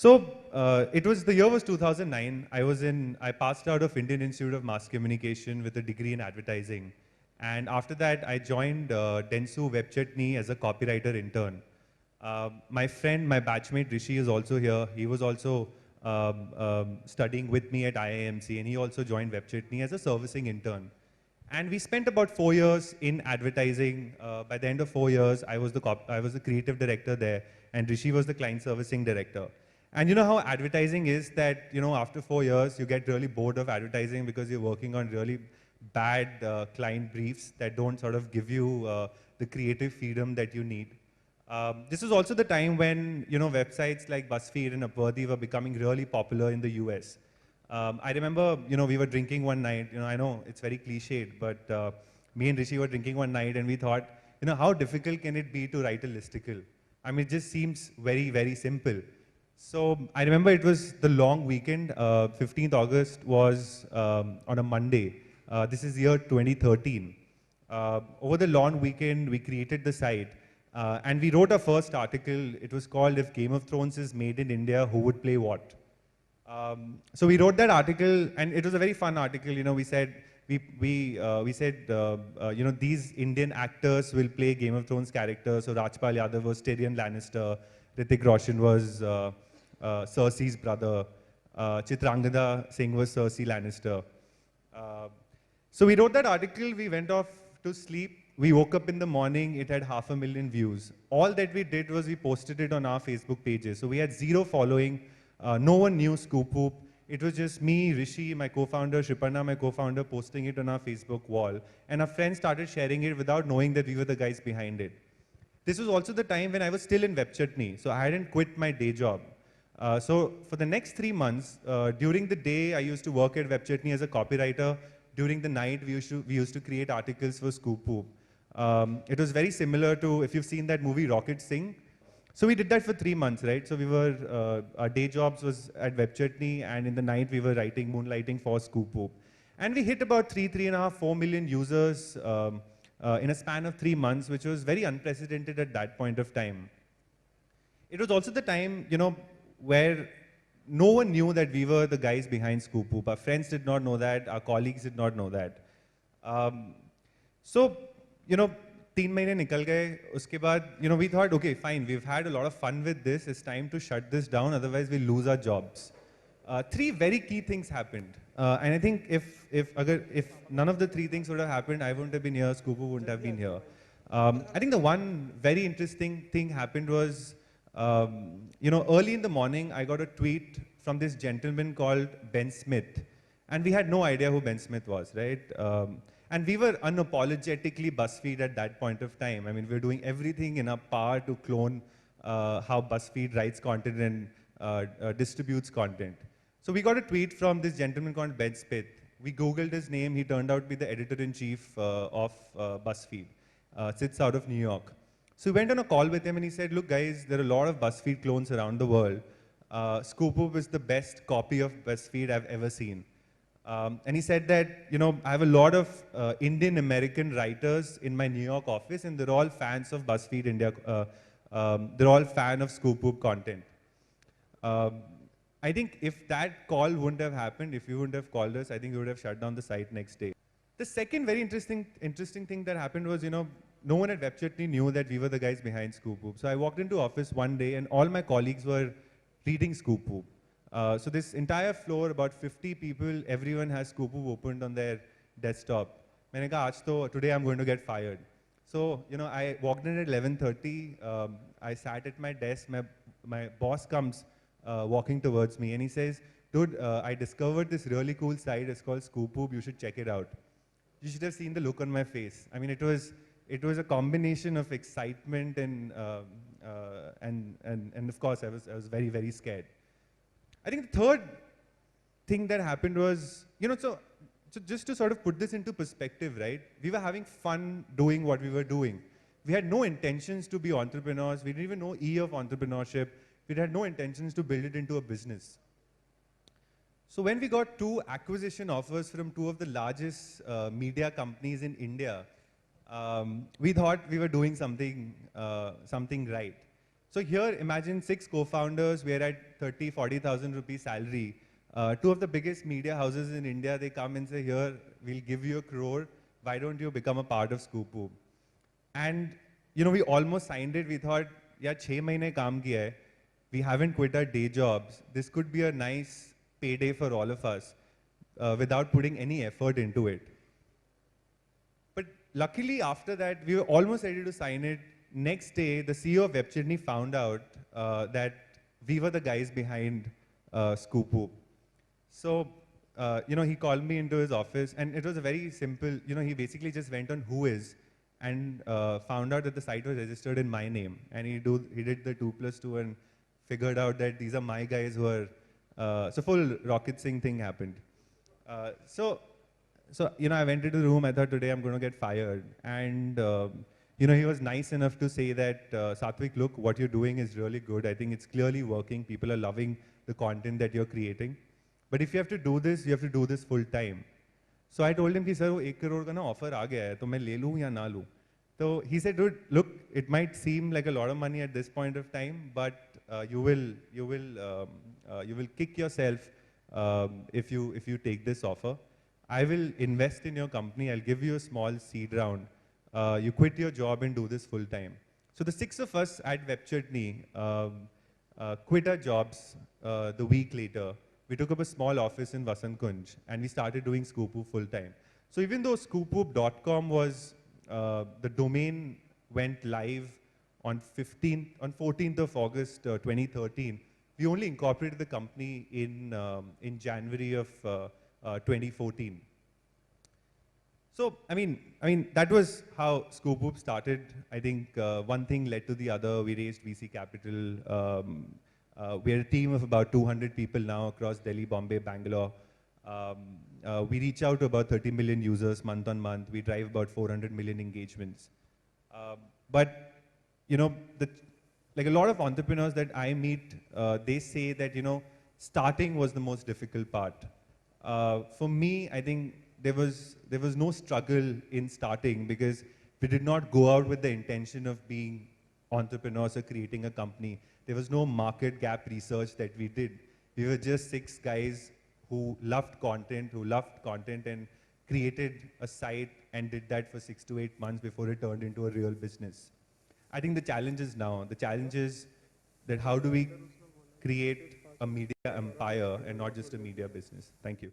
It was, the year was 2009. I passed out of Indian Institute of Mass Communication with a degree in advertising. And after that, I joined Dentsu Web Chutney as a copywriter intern. My friend, my batchmate Rishi is also here. He was also studying with me at IIMC, and he also joined Web Chutney as a servicing intern. And we spent about 4 years in advertising. By the end of 4 years, I was the creative director there, and Rishi was the client servicing director. And you know how advertising is that, after 4 years, you get really bored of advertising because you're working on really bad client briefs that don't sort of give you the creative freedom that you need. This is also the time when, websites like BuzzFeed and Upworthy were becoming really popular in the US. I remember, we were drinking one night. I know it's very cliched, but me and Rishi were drinking one night and we thought, how difficult can it be to write a listicle? I mean, it just seems very, very simple. So I remember it was the long weekend. 15th August was on a Monday. This is year 2013. Over the long weekend, we created the site. And we wrote our first article. It was called "If Game of Thrones is made in India, who would play what?" So we wrote that article, and it was a very fun article. We said these Indian actors will play Game of Thrones characters. So Rajpal Yadav was Tyrion Lannister, Hrithik Roshan was Cersei's brother, Chitrangada Singh was Cersei Lannister. So we wrote that article. We went off to sleep. We woke up in the morning, it had 500,000 views. All that we did was we posted it on our Facebook pages. So we had 0 following. No one knew ScoopWhoop. It was just me, Rishi, my co-founder, Shripanna, my co-founder, posting it on our Facebook wall. And our friends started sharing it without knowing that we were the guys behind it. This was also the time when I was still in Web Chutney, so I hadn't quit my day job. So for the next 3 months, during the day, I used to work at Web Chutney as a copywriter. During the night, we used to create articles for ScoopWhoop. It was very similar to, if you've seen that movie Rocket Singh. So we did that for 3 months, right? So we were, our day jobs was at Web Chutney, and in the night we were moonlighting for ScoopWhoop. And we hit about 3.5, 4 million users in a span of 3 months, which was very unprecedented at that point of time. It was also the time, where no one knew that we were the guys behind ScoopWhoop. Our friends did not know that, our colleagues did not know that. 3 महीने निकल गए, उसके बाद, we thought, okay, fine, we've had a lot of fun with this, it's time to shut this down, otherwise we'll lose our jobs. 3 very key things happened. And I think if none of the 3 things would have happened, I wouldn't have been here, ScoopWhoop wouldn't have been here. I think the one very interesting thing happened was, early in the morning, I got a tweet from this gentleman called Ben Smith. And we had no idea who Ben Smith was, right? And we were unapologetically BuzzFeed at that point of time. I mean, we were doing everything in our power to clone how BuzzFeed writes content and distributes content. So we got a tweet from this gentleman called Ben Smith. We Googled his name. He turned out to be the editor-in-chief of BuzzFeed, sits out of New York. So we went on a call with him and he said, look guys, there are a lot of BuzzFeed clones around the world. ScoopWhoop is the best copy of BuzzFeed I've ever seen. And he said that, I have a lot of Indian American writers in my New York office and they're all fans of BuzzFeed India. They're all fan of ScoopWhoop content. I think if that call wouldn't have happened, if you wouldn't have called us, I think we would have shut down the site next day. The second very interesting thing that happened was, no one at Web Chutney knew that we were the guys behind ScoopWhoop. So I walked into office one day and all my colleagues were reading ScoopWhoop. So this entire floor, about 50 people, everyone has ScoopWhoop opened on their desktop. मैंने कहा, today I'm going to get fired. So, I walked in at 11:30. I sat at my desk. My boss comes walking towards me and he says, dude, I discovered this really cool site. It's called ScoopWhoop. You should check it out. You should have seen the look on my face. I mean, it was a combination of excitement and of course, I was very, very scared. I think the third thing that happened was, so just to sort of put this into perspective, right? We were having fun doing what we were doing. We had no intentions to be entrepreneurs. We didn't even know E of entrepreneurship. We had no intentions to build it into a business. So when we got 2 acquisition offers from 2 of the largest media companies in India, we thought we were doing something right. So here, imagine 6 co-founders. We're at 30, 40,000 rupees salary. Two of the biggest media houses in India, they come and say, here, we'll give you 1 crore. Why don't you become a part of ScoopWhoop? And, we almost signed it. We thought, yeah, 6 mahine kaam kiya hai. We haven't quit our day jobs. This could be a nice payday for all of us without putting any effort into it. But luckily, after that, we were almost ready to sign it. Next day, the CEO of WebChitney found out that we were the guys behind ScoopWhoop. So, he called me into his office, and it was a very simple, he basically just went on Whois and found out that the site was registered in my name. And he did the 2+2 and figured out that these are my guys who are, so full Rocket Singh thing happened. So, I went into the room, I thought today I'm going to get fired. And, he was nice enough to say that, Satvik, look, what you're doing is really good. I think it's clearly working. People are loving the content that you're creating. But if you have to do this, you have to do this full time. So I told him, sir, 1 crore ka na offer aa gaya hai, to main le loon ya na loon. So he said, dude, look, it might seem like a lot of money at this point of time, but you will kick yourself if you take this offer. I will invest in your company. I'll give you a small seed round. You quit your job and do this full time. So the 6 of us at WebChitney quit our jobs the week later. We took up a small office in Vasant Kunj and we started doing ScoopWhoop full time. So even though ScoopWhoop.com was, the domain went live on 14th of August 2013, we only incorporated the company in January of 2014. So, I mean, that was how ScoopWhoop started. I think one thing led to the other. We raised VC capital. We're a team of about 200 people now across Delhi, Bombay, Bangalore. We reach out to about 30 million users month on month. We drive about 400 million engagements. But, like a lot of entrepreneurs that I meet, they say that, starting was the most difficult part. For me, I think there was no struggle in starting because we did not go out with the intention of being entrepreneurs or creating a company. There was no market gap research that we did. We were just 6 guys who loved content and created a site and did that for 6 to 8 months before it turned into a real business. I think the challenge is that how do we create a media empire and not just a media business? Thank you.